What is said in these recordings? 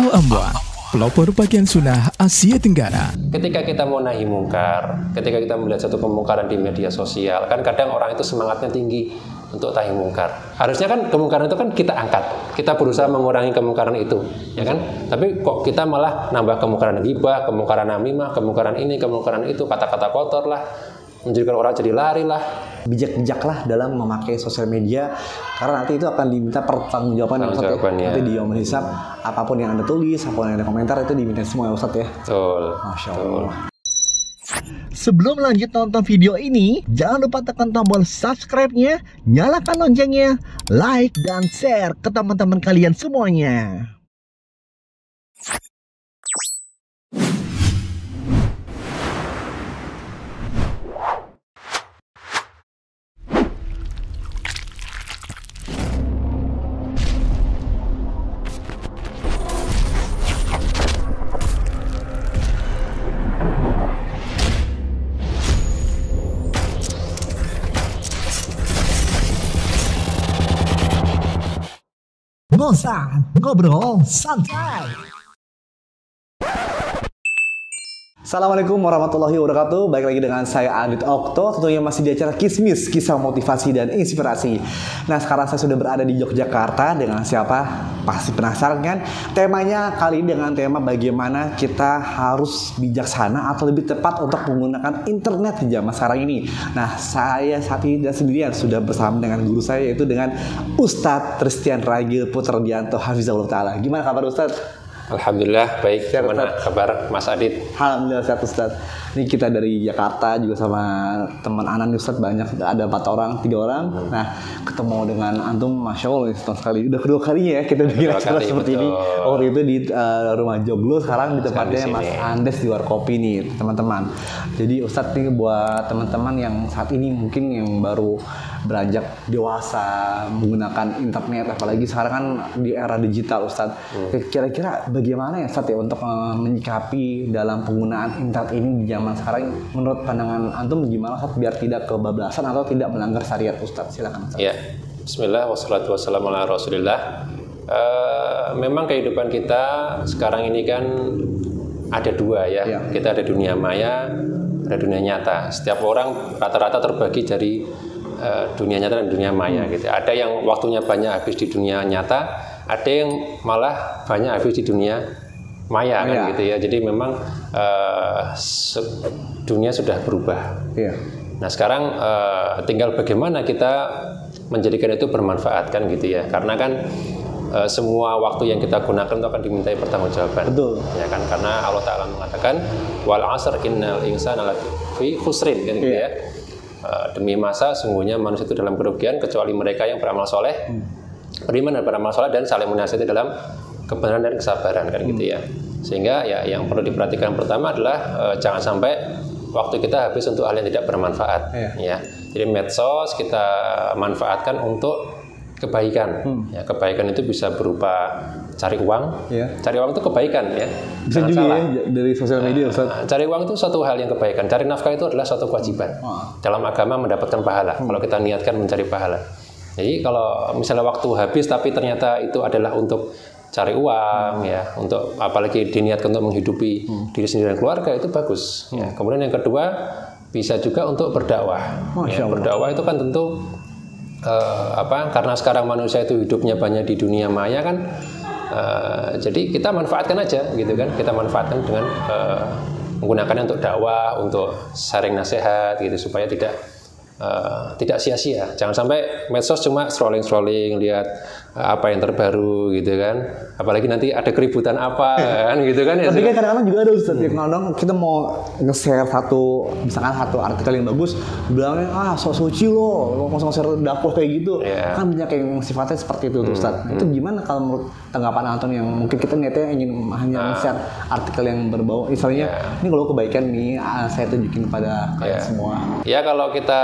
Al-Amwan, pelopor pakaian sunnah Asia Tenggara. Ketika kita mau nahi mungkar, ketika kita melihat satu kemungkaran di media sosial, kan kadang orang itu semangatnya tinggi untuk nahi mungkar. Harusnya kan kemungkaran itu kan kita angkat, kita berusaha mengurangi kemungkaran itu, ya kan? Tapi kok kita malah nambah kemungkaran ghibah, kemungkaran namimah, kemungkaran ini, kemungkaran itu, kata-kata kotor lah, menjadikan orang jadi lari lah. Bijak-bijaklah dalam memakai sosial media, karena nanti itu akan diminta pertanggungjawaban Ya. nanti di yaumul hisab. Apapun yang Anda tulis, apapun yang Anda komentar itu diminta semua ya Ustadz ya. Betul. Masya Allah. Sebelum lanjut nonton video ini, jangan lupa tekan tombol subscribe-nya, nyalakan loncengnya, like dan share ke teman-teman kalian semuanya. Bosan ngobrol santai. Assalamualaikum warahmatullahi wabarakatuh. Baik lagi dengan saya Adit Okto. Tentunya masih di acara Kismis, kisah motivasi dan inspirasi. Nah, sekarang saya sudah berada di Yogyakarta. Dengan siapa? Pasti penasaran kan? Temanya kali ini dengan tema bagaimana kita harus bijaksana atau lebih tepat untuk menggunakan internet di zaman sekarang ini. Nah, saya saat ini dan sendirian sudah bersama dengan guru saya, yaitu dengan Ustadz Tristian Ragil Putradianto Hafizahullah Ta'ala. Gimana kabar Ustadz? Alhamdulillah baik. Gimana kabar Mas Adit? Alhamdulillah sehat Ustadz. Ini kita dari Jakarta juga sama teman Anan Ustadz, banyak, ada 4 orang, 3 orang. Nah, ketemu dengan antum, masya Allah, setahun sekali. Udah kedua kalinya ya kita bikin acara seperti ini. Waktu itu di rumah Joglo, sekarang di tempatnya Mas Andes di Warkopi nih teman-teman. Jadi Ustadz nih buat teman-teman yang saat ini mungkin yang baru beranjak dewasa menggunakan internet, apalagi sekarang kan di era digital Ustadz. Kira-kira bagaimana ya Ustadz ya untuk menyikapi dalam penggunaan internet ini di zaman sekarang, menurut pandangan antum gimana Ustadz biar tidak kebablasan atau tidak melanggar syariat Ustadz? Silakan Ustadz. Ya, bismillah wassalatu wassalamu ala rasulillah. Memang kehidupan kita sekarang ini kan ada dua ya. Kita ada dunia maya, ada dunia nyata. Setiap orang rata-rata terbagi dari dunia nyata dan dunia maya gitu. Ada yang waktunya banyak habis di dunia nyata, ada yang malah banyak habis di dunia maya kan gitu ya. Jadi memang dunia sudah berubah. Nah sekarang tinggal bagaimana kita menjadikan itu bermanfaat kan gitu ya. Karena kan semua waktu yang kita gunakan itu akan dimintai pertanggungjawaban. Betul. Ya kan, karena Allah Ta'ala mengatakan wal 'asr innal insana lafi khusrin kan gitu ya. Demi masa sungguhnya manusia itu dalam kerugian kecuali mereka yang beramal soleh, beriman dan beramal soleh dan saling menasihati dalam kebenaran dan kesabaran kan gitu ya. Sehingga ya yang perlu diperhatikan pertama adalah jangan sampai waktu kita habis untuk hal yang tidak bermanfaat ya. Jadi medsos kita manfaatkan untuk kebaikan. Ya, kebaikan itu bisa berupa cari uang. Cari uang itu kebaikan ya. Bisa juga salah. Ya dari sosial media Ustaz. Cari uang itu suatu hal yang kebaikan. Cari nafkah itu adalah suatu kewajiban. Dalam agama mendapatkan pahala. Kalau kita niatkan mencari pahala. Jadi kalau misalnya waktu habis tapi ternyata itu adalah untuk cari uang ya, untuk apalagi diniatkan untuk menghidupi diri sendiri dan keluarga, itu bagus. Ya. Kemudian yang kedua bisa juga untuk berdakwah. Ya, berdakwah itu kan tentu karena sekarang manusia itu hidupnya banyak di dunia maya kan, jadi kita manfaatkan aja gitu kan, kita manfaatkan dengan menggunakannya untuk dakwah, untuk sharing nasihat gitu supaya tidak sia-sia. Jangan sampai medsos cuma scrolling lihat apa yang terbaru gitu kan. Apalagi nanti ada keributan apa kan gitu kan ya. Tapi kan kadang-kadang juga ada Ustaz yang kadang kita mau nge-share misalkan satu artikel yang bagus, bilangnya so suci lo mau nge-share dakwah kayak gitu. Kan banyak yang sifatnya seperti itu Ustaz. Itu gimana kalau menurut tanggapan Anton yang mungkin kita niatnya ingin hanya nge-share artikel yang berbau misalnya ini kalau kebaikan nih saya tunjukin kepada kalian semua. Ya kalau kita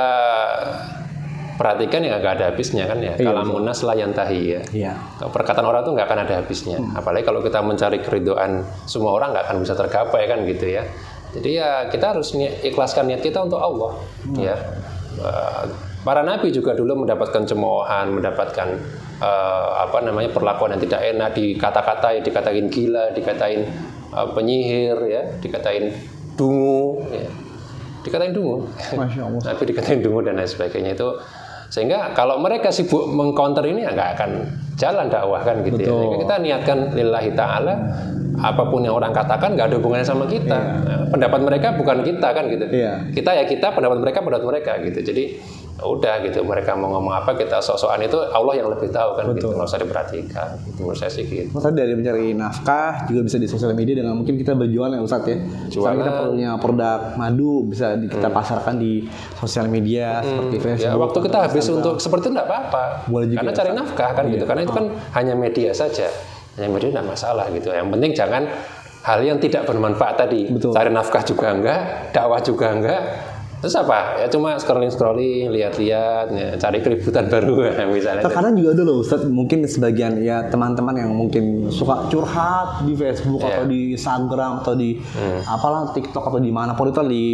perhatikan ya nggak ada habisnya kan ya. Kalamun nas la yantahi ya. Perkataan orang tuh nggak akan ada habisnya. Apalagi kalau kita mencari keridhaan semua orang nggak akan bisa tergapai kan gitu ya. Jadi ya kita harus ikhlaskan niat kita untuk Allah ya. para nabi juga dulu mendapatkan cemoohan, mendapatkan perlakuan yang tidak enak, dikatain gila, dikatain penyihir, ya, dikatain dungu, ya. Dikatain dungu. Masya Allah. Nabi dikatain dungu dan lain sebagainya itu. Sehingga kalau mereka sibuk mengcounter ini ya nggak akan jalan dakwah kan gitu. Ya. Sehingga kita niatkan lillahi ta'ala, apapun yang orang katakan nggak ada hubungannya sama kita. Nah, pendapat mereka bukan kita kan gitu. Kita ya kita, pendapat mereka gitu. Jadi udah gitu, mereka mau ngomong apa, kita sok-sokan, itu Allah yang lebih tahu kan. Gitu, nggak usah diperhatikan gitu, menurut saya sih gitu. Maksudnya dari mencari nafkah juga bisa di sosial media dengan mungkin kita berjualan ya Ustadz ya. Misalnya kita punya produk madu bisa kita pasarkan di sosial media seperti Facebook. Ya, waktu kita habis untuk seperti itu nggak apa-apa, karena cari nafkah kan gitu, karena itu kan hanya media saja, hanya media nggak masalah gitu. Yang penting jangan hal yang tidak bermanfaat tadi. Cari nafkah juga enggak, dakwah juga enggak. Terus apa? Ya cuma scrolling, lihat-lihat, ya, cari keributan baru misalnya. Terkadang juga ada loh Ustadz, mungkin sebagian ya teman-teman yang mungkin suka curhat di Facebook atau di Instagram atau di apalah TikTok atau dimanapun itu di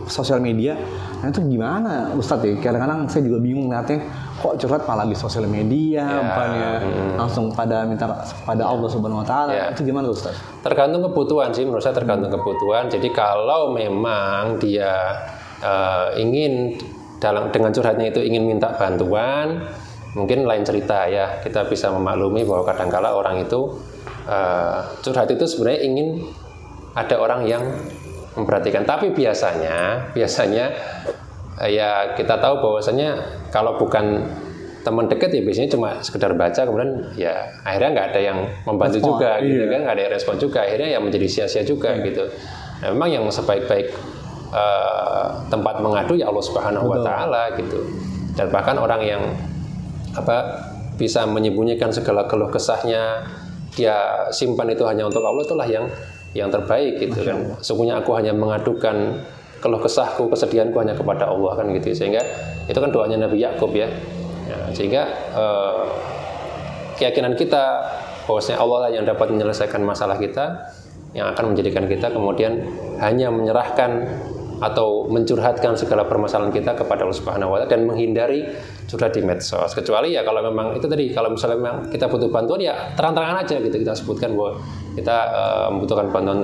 sosial media. Nah itu gimana Ustadz ya? Kadang-kadang saya juga bingung ngeliatnya, kok curhat malah di sosial media, bukannya langsung pada minta pada Allah Subhanahu Wa Taala. Itu gimana Ustadz? Tergantung kebutuhan sih, menurut saya tergantung kebutuhan. Jadi kalau memang dia ingin dengan curhatnya itu ingin minta bantuan, mungkin lain cerita ya, kita bisa memaklumi bahwa kadangkala orang itu curhat itu sebenarnya ingin ada orang yang memperhatikan. Tapi biasanya ya kita tahu bahwasanya kalau bukan teman dekat ya biasanya cuma sekedar baca, kemudian ya akhirnya nggak ada yang membantu juga gitu kan, nggak ada yang respon juga, akhirnya ya menjadi sia-sia juga gitu. Nah, memang yang sebaik-baik tempat mengadu ya Allah Subhanahu Wa Taala gitu. Dan bahkan orang yang bisa menyembunyikan segala keluh kesahnya, dia simpan itu hanya untuk Allah, itulah yang terbaik gitu kan. Sesungguhnya aku hanya mengadukan keluh kesahku, kesedihanku hanya kepada Allah kan gitu. Sehingga itu kan doanya Nabi Yakub ya. Sehingga keyakinan kita bahwasanya Allah lah yang dapat menyelesaikan masalah kita, yang akan menjadikan kita kemudian hanya menyerahkan atau mencurhatkan segala permasalahan kita kepada Allah Subhanahu Wa Taala dan menghindari curhat di medsos. Kecuali ya kalau memang itu tadi, kalau misalnya memang kita butuh bantuan ya terang-terangan aja gitu, kita sebutkan bahwa kita membutuhkan bantuan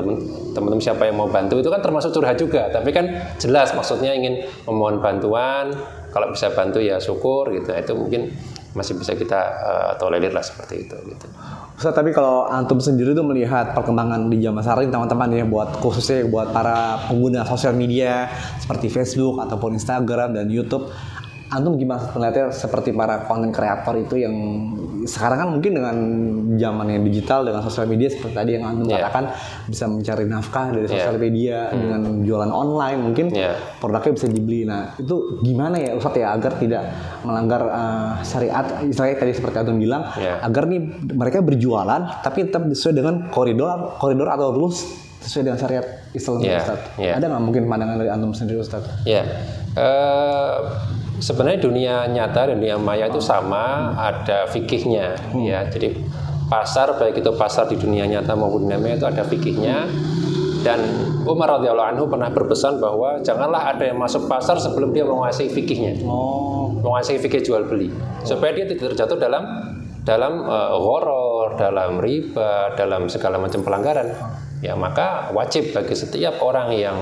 teman-teman, siapa yang mau bantu, itu kan termasuk curhat juga. Tapi kan jelas maksudnya ingin memohon bantuan, kalau bisa bantu ya syukur gitu. Itu mungkin masih bisa kita tolerir lah seperti itu gitu. Ustaz, tapi kalau antum sendiri tuh melihat perkembangan di zaman sekarang teman-teman ya, khususnya buat para pengguna sosial media seperti Facebook ataupun Instagram dan YouTube, antum gimana melihatnya seperti para konten kreator itu yang sekarang kan mungkin dengan zaman yang digital, dengan sosial media seperti tadi yang antum katakan bisa mencari nafkah dari sosial media dengan jualan online, mungkin produknya bisa dibeli. Nah itu gimana ya Ustaz ya agar tidak melanggar syariat, istilahnya tadi seperti antum bilang, agar nih mereka berjualan tapi tetap sesuai dengan koridor atau rules sesuai dengan syariat Islam Ustaz. Ada nggak mungkin pandangan dari antum sendiri Ustaz? Sebenarnya dunia nyata dan dunia maya itu sama, ada fikihnya ya. Jadi pasar, baik itu pasar di dunia nyata maupun dunia maya, itu ada fikihnya. Dan Umar radhiyallahu anhu pernah berpesan bahwa janganlah ada yang masuk pasar sebelum dia menguasai fikihnya, menguasai fikih jual beli, supaya dia tidak terjatuh dalam gharar, dalam riba, dalam segala macam pelanggaran. Ya maka wajib bagi setiap orang yang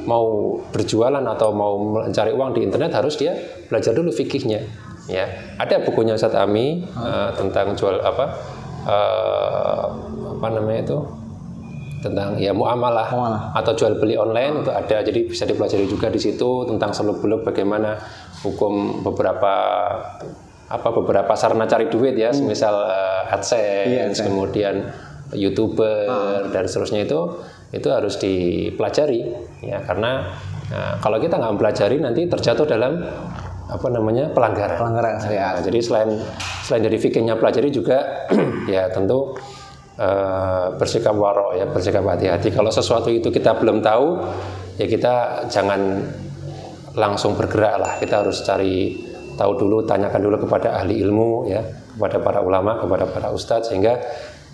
mau berjualan atau mau mencari uang di internet, harus dia belajar dulu fikihnya ya. Ada bukunya Ustaz Ami tentang jual tentang ya muamalah atau jual beli online, itu ada, jadi bisa dipelajari juga di situ tentang seluk-beluk bagaimana hukum beberapa sarana cari duit ya, semisal AdSense, kemudian YouTuber dan seterusnya, itu harus dipelajari ya, karena kalau kita nggak mempelajari nanti terjatuh dalam pelanggaran syariat. Jadi selain dari fikihnya pelajari juga ya tentu bersikap waro ya, bersikap hati-hati. Kalau sesuatu itu kita belum tahu ya kita jangan langsung bergerak lah, kita harus cari tahu dulu, tanyakan dulu kepada ahli ilmu ya, kepada para ulama, kepada para ustadz, sehingga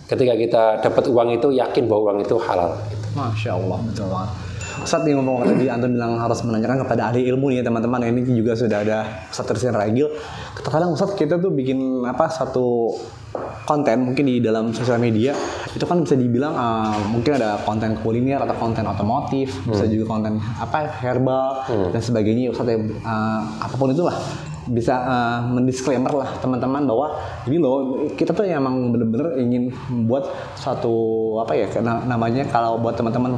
ketika kita dapat uang itu yakin bahwa uang itu halal. Masya Allah, betul banget. Ustadz yang ngomong tadi, antum bilang harus menanyakan kepada ahli ilmu nih ya teman-teman. Ini juga sudah ada Ustadz Rizky Ragil. Kadang Ustadz kita tuh bikin satu konten mungkin di dalam sosial media itu kan bisa dibilang mungkin ada konten kuliner atau konten otomotif, bisa juga konten herbal dan sebagainya. Ustadz apapun itulah bisa mendisklaimer lah teman-teman bahwa ini loh kita tuh emang bener-bener ingin membuat satu namanya kalau buat teman-teman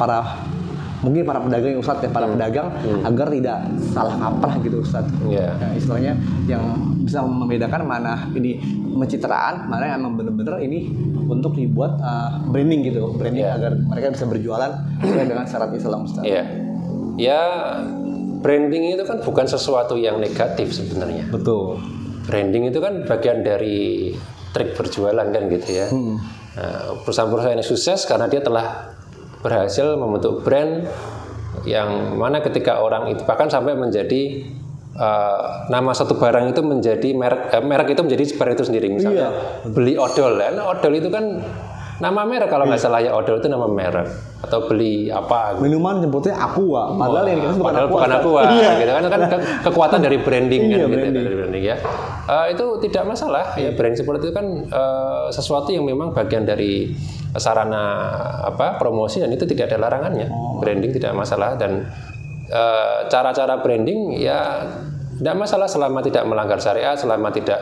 mungkin para pedagang Ustadz ya, para pedagang agar tidak salah kaprah gitu Ustadz. Nah, istilahnya yang bisa membedakan mana ini pencitraan, mana yang emang bener-bener ini untuk dibuat branding gitu, agar mereka bisa berjualan sesuai dengan syarat Islam Ustadz. Ya, branding itu kan bukan sesuatu yang negatif sebenarnya. Betul. Branding itu kan bagian dari trik berjualan kan gitu ya. Nah, perusahaan-perusahaan yang sukses karena dia telah berhasil membentuk brand yang mana ketika orang itu bahkan sampai menjadi nama satu barang itu menjadi merek itu menjadi barang itu sendiri. Misalnya beli odol, odol itu kan nama merek kalau nggak salah ya, odol itu nama merek. Atau beli apa gitu. Minuman nyebutnya Aqua, padahal yang dikasih bukan Aqua gitu kan kekuatan dari branding kan gitu, dari branding ya. Itu tidak masalah ya, brand seperti itu kan sesuatu yang memang bagian dari sarana promosi dan itu tidak ada larangannya. Branding tidak masalah dan cara-cara branding ya tidak masalah selama tidak melanggar syariat, selama tidak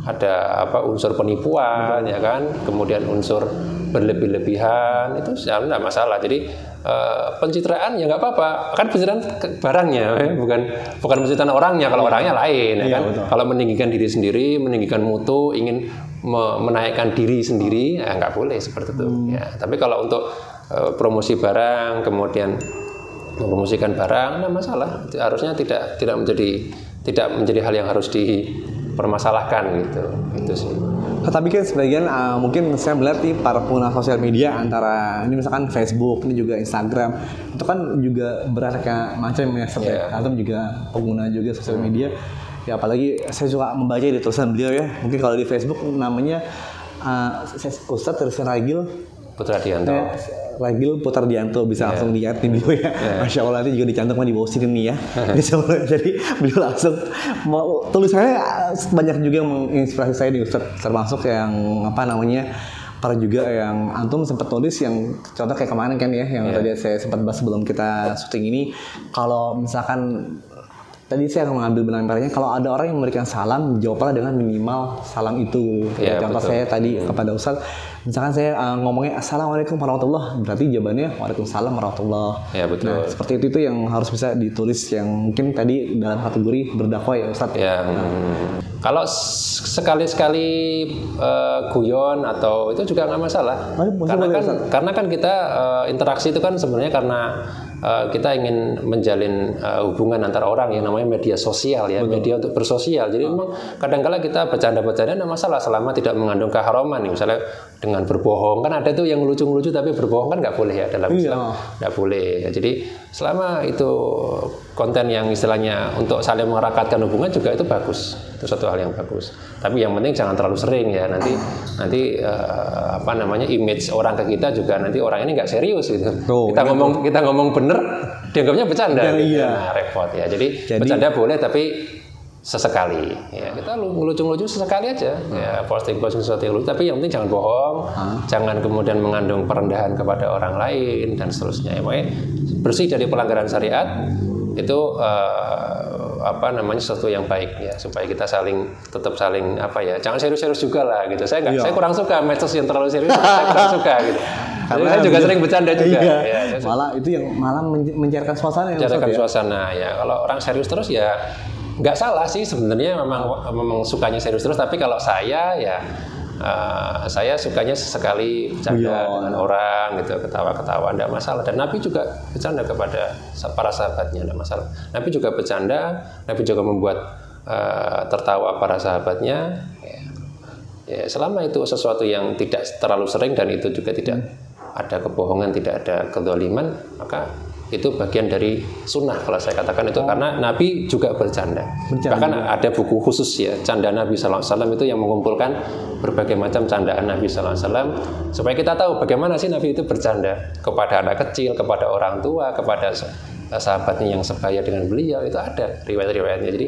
ada unsur penipuan ya kan, kemudian unsur berlebih-lebihan itu tidak masalah. Jadi pencitraan ya nggak apa-apa, kan pencitraan barangnya bukan pencitraan orangnya. Kalau orangnya lain ya kan. Betul. Kalau meninggikan diri sendiri, meninggikan mutu, ingin menaikkan diri sendiri ya nggak boleh seperti itu ya. Tapi kalau untuk promosi barang kemudian mempromosikan barang nggak masalah, harusnya tidak menjadi hal yang harus dipermasalahkan gitu. Itu sih. Tapi kan sebagian mungkin saya melihat nih para pengguna sosial media antara ini misalkan Facebook, ini juga Instagram, itu kan juga beraneka macam ya, atau juga pengguna juga sosial media. Ya apalagi saya suka membaca di tulisan beliau ya. Mungkin kalau di Facebook namanya Ustadz Rizky Ragil Putradianto. Ragil Putradianto, bisa langsung lihat di beliau ya. Masya Allah, nanti juga dicantumkan di bawah sini nih ya. Jadi beliau langsung tulisannya banyak juga yang menginspirasi saya nih Ustadz, termasuk yang para juga yang antum sempat tulis yang contoh kayak kemarin kan ya, yang tadi saya sempat bahas sebelum kita syuting ini. Kalau misalkan tadi saya akan mengambil benang merahnya, kalau ada orang yang memberikan salam, jawablah dengan minimal salam itu. Contoh betul. Saya tadi kepada Ustadz, misalkan saya ngomongnya Assalamualaikum warahmatullahi, berarti jawabannya Waalaikumsalam warahmatullahi. Ya betul. Nah, seperti itu yang harus bisa ditulis, yang mungkin tadi dalam kategori berdakwah ya Ustadz. Kalau sekali-sekali guyon atau itu juga nggak masalah. Karena kan kita interaksi itu kan sebenarnya karena kita ingin menjalin hubungan antara orang yang namanya media sosial ya. Betul. Media untuk bersosial. Jadi memang kadang-kala kita bercanda-bercanda tidak masalah selama tidak mengandung keharaman nih. Misalnya dengan berbohong, kan ada tuh yang lucu-lucu tapi berbohong kan nggak boleh ya dalam Islam. Nggak boleh. Jadi selama itu konten yang istilahnya untuk saling merakatkan hubungan juga itu bagus. Itu satu hal yang bagus. Tapi yang penting jangan terlalu sering ya. Nanti image orang ke kita juga nanti orang ini nggak serius gitu. Kita ngomong bener, dianggapnya bercanda. Gitu. Nah, repot ya. Jadi bercanda boleh tapi sesekali. Ya, kita ngelucu-ngelucu sesekali aja. Ya, posting sesuatu yang lucu. Tapi yang penting jangan bohong, jangan kemudian mengandung perendahan kepada orang lain dan seterusnya. Ya, makanya bersih dari pelanggaran syariat itu sesuatu yang baik ya, supaya kita tetap saling jangan serius-serius juga lah gitu. Saya kurang suka medsos yang terlalu serius. Saya kurang suka gitu. Karena saya juga sering bercanda juga. Ya, malah itu yang mencairkan suasana. Suasana ya. Kalau orang serius terus ya nggak salah sih sebenarnya, memang sukanya serius terus. Tapi kalau saya ya saya sukanya sesekali bercanda dengan orang gitu, ketawa-ketawa, tidak masalah. Dan Nabi juga bercanda kepada para sahabatnya, tidak masalah. Nabi juga bercanda, Nabi juga membuat tertawa para sahabatnya. Ya, selama itu sesuatu yang tidak terlalu sering dan itu juga tidak ada kebohongan, tidak ada kezaliman, maka itu bagian dari sunnah kalau saya katakan itu, karena Nabi juga bercanda. Bahkan ada buku khusus ya, Canda Nabi SAW itu yang mengumpulkan berbagai macam candaan Nabi SAW, supaya kita tahu bagaimana sih Nabi itu bercanda kepada anak kecil, kepada orang tua, kepada sahabatnya yang sebaya dengan beliau. Itu ada riwayat-riwayatnya. Jadi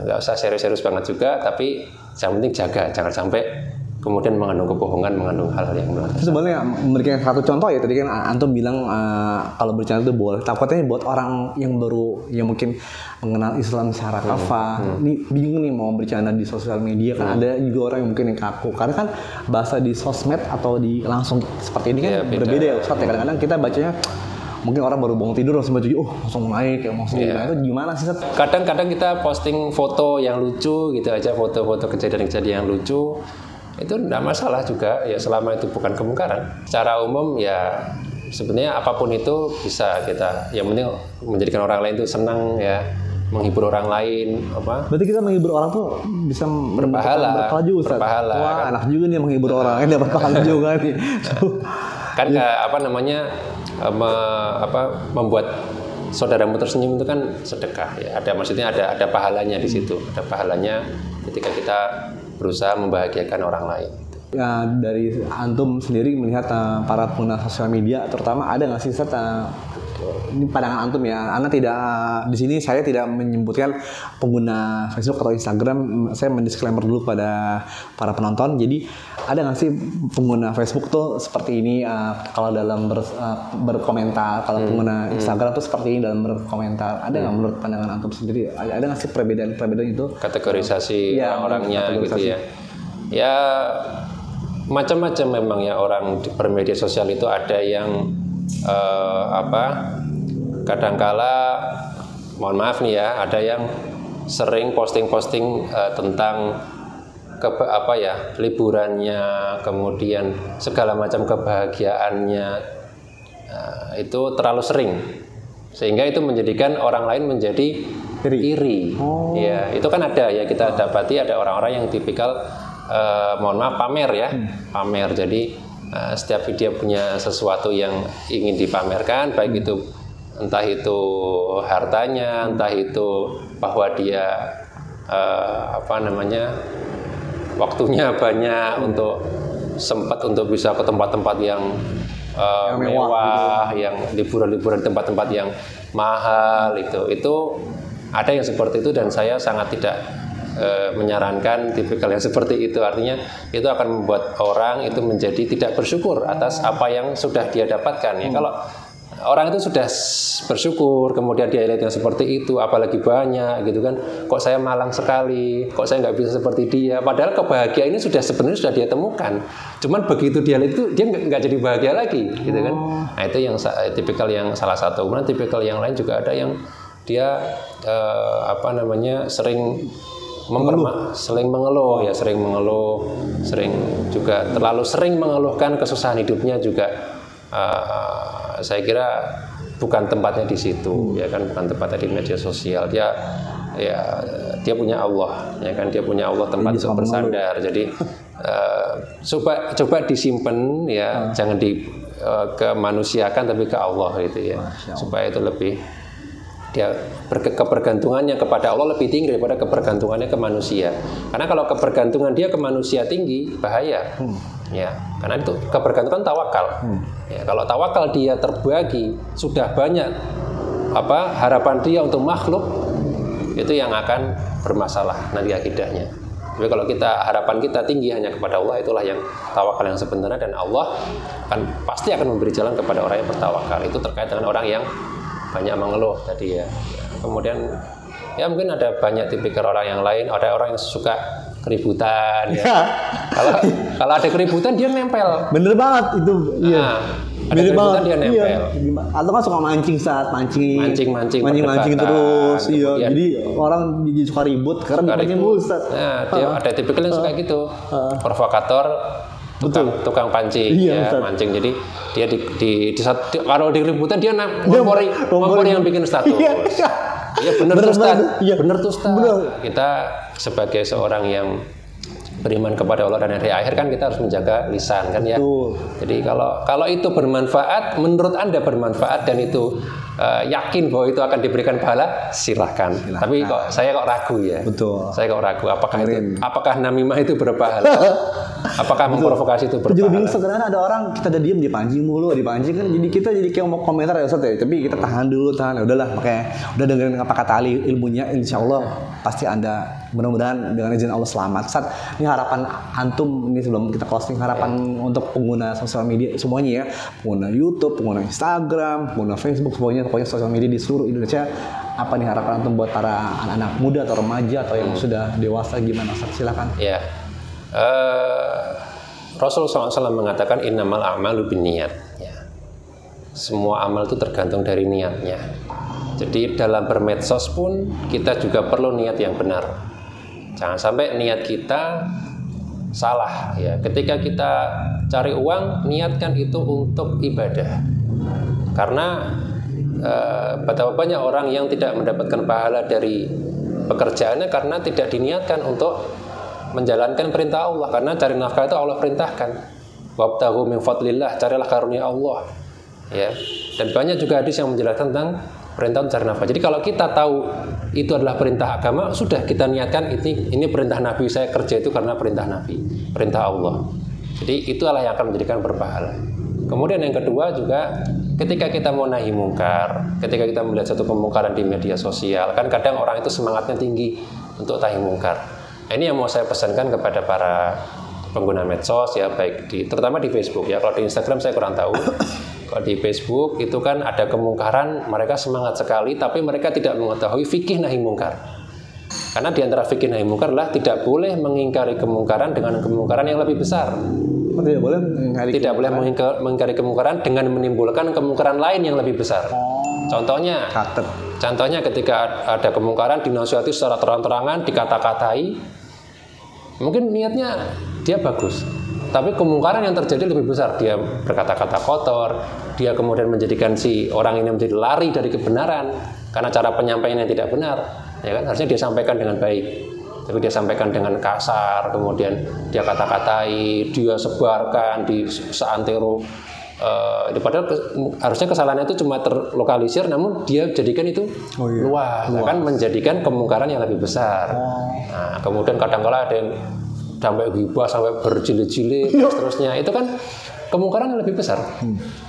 nggak usah serius-serius banget juga, tapi yang penting jaga, jangan sampai kemudian mengandung kebohongan, mengandung hal-hal yang melanggar. Sebenarnya memberikan satu contoh ya, tadi kan Antum bilang kalau bercanda itu boleh. Takutnya buat orang yang baru, yang mungkin mengenal Islam secara kafah, ini bingung nih mau bercanda di sosial media, kan ada juga orang yang mungkin yang kaku. Karena kan bahasa di sosmed atau di langsung seperti ini kan berbeda ya Ustaz. Kadang-kadang kita bacanya mungkin orang baru bangun tidur langsung baca, langsung naik ya, langsung itu gimana sih Ustaz? Kadang-kadang kita posting foto yang lucu gitu aja, foto-foto kejadian-kejadian yang lucu. Itu tidak masalah juga ya, selama itu bukan kemungkaran. Secara umum ya sebenarnya apapun itu bisa kita, yang penting menjadikan orang lain itu senang ya, menghibur orang lain apa. Berarti kita menghibur orang tuh bisa berpahala juga Ustaz. Berpahala. Wah, kan. Enak juga nih menghibur orang, dapat pahala juga nih. Kan membuat saudaramu tersenyum itu kan sedekah ya. Maksudnya ada pahalanya di situ. Ada pahalanya ketika kita berusaha membahagiakan orang lain. Ya, dari Antum sendiri melihat para pengguna sosial media, terutama ada nggak sih Ustaz, ini pandangan Antum ya, Anda tidak di sini, saya tidak menyebutkan pengguna Facebook atau Instagram, saya mendisklaimer dulu pada para penonton. Jadi ada nggak sih pengguna Facebook tuh seperti ini kalau dalam berkomentar, kalau pengguna Instagram tuh seperti ini dalam berkomentar, ada nggak menurut pandangan Antum sendiri, ada nggak sih perbedaan itu? Kategorisasi orangnya gitu ya. Ya macam-macam memang ya, orang di bermedia sosial itu ada yang kadangkala mohon maaf nih ya, ada yang sering posting-posting tentang liburannya, kemudian segala macam kebahagiaannya, itu terlalu sering sehingga itu menjadikan orang lain menjadi iri. Ya, itu kan ada ya, kita dapati ada orang-orang yang tipikal mohon maaf pamer ya, pamer. Jadi setiap dia punya sesuatu yang ingin dipamerkan, baik itu entah itu hartanya, entah itu bahwa dia waktunya banyak untuk sempat untuk bisa ke tempat-tempat yang mewah, yang liburan-liburan tempat-tempat yang mahal. Itu ada yang seperti itu, dan saya sangat tidak menyarankan tipikal yang seperti itu. Artinya itu akan membuat orang itu menjadi tidak bersyukur atas apa yang sudah dia dapatkan ya. Kalau orang itu sudah bersyukur kemudian dia lihat yang seperti itu, apalagi banyak gitu kan, kok saya malang sekali, kok saya nggak bisa seperti dia, padahal kebahagiaan ini sebenarnya sudah dia temukan, cuman begitu dia lihat itu dia nggak jadi bahagia lagi gitu kan. Nah itu yang tipikal yang salah satu. Kemudian tipikal yang lain juga ada yang dia sering mengeluh, sering juga terlalu sering mengeluhkan kesusahan hidupnya juga. Saya kira bukan tempatnya di situ ya kan, bukan tempatnya di media sosial. Dia punya Allah ya kan, dia punya Allah tempat untuk bersandar. Jadi coba disimpan ya, jangan kemanusiakan tapi ke Allah gitu ya, supaya itu lebih, dia kebergantungannya kepada Allah lebih tinggi daripada kebergantungannya ke manusia. Karena kalau kebergantungan dia ke manusia tinggi, bahaya. Ya, karena itu kebergantungan tawakal. Ya, kalau tawakal dia terbagi, sudah banyak harapan dia untuk makhluk, itu yang akan bermasalah nanti akidahnya. Tapi kalau harapan kita tinggi hanya kepada Allah, itulah yang tawakal yang sebenarnya, dan Allah pasti akan memberi jalan kepada orang yang bertawakal. Itu terkait dengan orang yang banyak mengeluh tadi ya. Kemudian ya mungkin ada banyak tipikal orang yang lain, ada orang yang suka keributan ya. Kalau ada keributan dia nempel. Bener banget itu. Iya. Ada keributan dia nempel. Iya. Atau kan suka mancing mancing terus. Iya. Jadi orang jadi suka ribut karena mancing Ustaz. Nah, dia ada tipikal yang suka gitu. Provokator, tukang pancing ya, mancing. Jadi dia kalau di keributan dia ngompori yang bikin status. Iya benar tuh Ustaz. Kita sebagai seorang yang beriman kepada Allah dan hari akhir kan kita harus menjaga lisan kan ya. Jadi kalau itu bermanfaat, menurut Anda bermanfaat dan itu yakin bahwa itu akan diberikan pahala, silahkan. Tapi saya kok ragu ya. Betul. Saya kok ragu apakah namimah itu berpahala? Apakah memprovokasi itu berpahala? Juga bingung sebenarnya ada orang kita udah diem dipancing kan jadi kita jadi kayak mau komentar ya Ustaz ya. Tapi kita tahan dulu. Ya udahlah, makanya udah dengerin apa kata Ali ilmunya, insyaallah pasti Anda mudah-mudahan dengan izin Allah selamat. Ustaz, ini harapan antum ini sebelum kita closing, harapan untuk pengguna sosial media semuanya ya, pengguna YouTube, pengguna Instagram, pengguna Facebook, pokoknya sosial media di seluruh Indonesia, apa nih harapan antum buat para anak-anak muda atau remaja atau yang sudah dewasa, gimana Ustaz? Silakan. Ya, Rasulullah SAW mengatakan innamal a'malu binniyat. Ya. Semua amal itu tergantung dari niatnya. Jadi dalam bermedsos pun kita juga perlu niat yang benar. Jangan sampai niat kita salah. Ya, ketika kita cari uang, niatkan itu untuk ibadah. Karena betapa banyak orang yang tidak mendapatkan pahala dari pekerjaannya karena tidak diniatkan untuk menjalankan perintah Allah. Karena cari nafkah itu Allah perintahkan. Wabtaghu min fadlillah, carilah karunia Allah. Ya. Dan banyak juga hadis yang menjelaskan tentang perintah untuk cari nafkah. Jadi kalau kita tahu itu adalah perintah agama, sudah kita niatkan ini perintah Nabi, saya kerja itu karena perintah Nabi, perintah Allah. Jadi itulah yang akan menjadikan berpahala. Kemudian yang kedua juga ketika kita mau nahi mungkar, ketika kita melihat satu kemungkaran di media sosial, kan kadang orang itu semangatnya tinggi untuk nahi mungkar. Nah, ini yang mau saya pesankan kepada para pengguna medsos ya, baik terutama di Facebook ya. Kalau di Instagram saya kurang tahu. Kalau di Facebook itu kan ada kemungkaran, mereka semangat sekali, tapi mereka tidak mengetahui fikih nahi mungkar. Karena di antara fikih nahi mungkar adalah tidak boleh mengingkari kemungkaran dengan kemungkaran yang lebih besar. Tidak boleh mengingkari kemungkaran dengan menimbulkan kemungkaran lain yang lebih besar. Contohnya ketika ada kemungkaran dinasihati secara terang-terangan, dikata-katai, mungkin niatnya dia bagus, tapi kemungkaran yang terjadi lebih besar. Dia berkata-kata kotor, dia kemudian menjadikan si orang ini menjadi lari dari kebenaran karena cara penyampaian yang tidak benar. Ya kan, harusnya dia sampaikan dengan baik, tapi dia sampaikan dengan kasar, kemudian dia kata-katai, dia sebarkan di seantero. Padahal harusnya kesalahannya itu cuma terlokalisir, namun dia jadikan itu luas, kan menjadikan kemungkaran yang lebih besar. Nah, kemudian kadang-kala ada yang sampai ghibah, sampai berjilid-jilid, seterusnya. Itu kan kemungkaran yang lebih besar.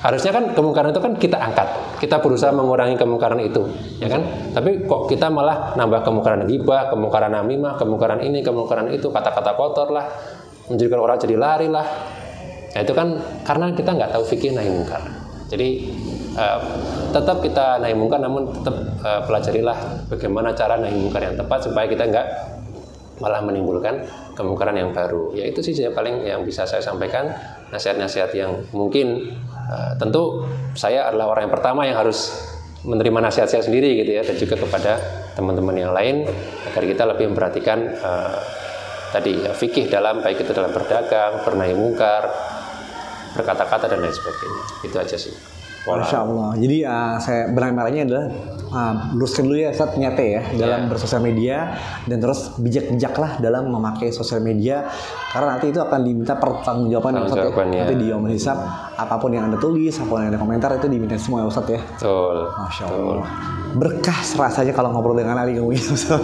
Harusnya kan kemungkaran itu kan kita angkat, kita berusaha mengurangi kemungkaran itu, ya kan? Tapi kok kita malah nambah kemungkaran ghibah, kemungkaran namimah, kemungkaran ini, kemungkaran itu, kata-kata kotor lah, menjadikan orang jadi lari lah. Nah, itu kan karena kita nggak tahu fikih nahi mungkar. Jadi tetap kita nahi mungkar, namun tetap pelajarilah bagaimana cara nahi mungkar yang tepat supaya kita nggak malah menimbulkan kemungkaran yang baru. Ya itu sih paling yang bisa saya sampaikan, nasihat-nasihat yang mungkin tentu saya adalah orang yang pertama yang harus menerima nasihat saya sendiri gitu ya, dan juga kepada teman-teman yang lain agar kita lebih memperhatikan tadi ya, fikih dalam baik itu dalam berdagang, bernahi mungkar, berkata-kata dan lain sebagainya. Itu aja sih. Masya Allah. Jadi saya benang-merahnya adalah luruskan dulu ya Ustaz, nyate ya dalam bersosial media, dan terus bijak-bijaklah dalam memakai sosial media, karena nanti itu akan diminta pertanggungjawaban Ustaz ya. Nanti di yaumul hisab, apapun yang Anda tulis, apapun yang Anda komentar itu diminta semua ya Ustaz ya. Betul. Masya Allah. Berkah rasanya kalau ngobrol dengan Ali kamu ya Ustaz.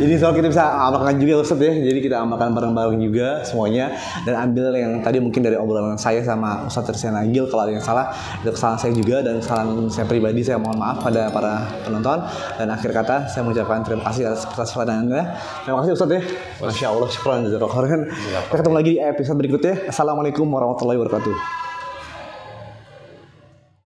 Jadi soal kita bisa amalkan juga Ustaz ya. Jadi kita amalkan bareng-bareng juga semuanya, dan ambil yang tadi mungkin dari obrolan saya sama Ustaz Rizwan Agil, kalau ada yang salah itu kesalahan saya juga, dan kesalahan saya pribadi saya mohon maaf pada para penonton. Dan akhir kata saya mengucapkan terima kasih atas perhatiannya. Terima kasih Ustaz ya. Masya Allah, syukran jazakallahu khairan. Kita ketemu lagi di episode berikutnya. Assalamualaikum warahmatullahi wabarakatuh.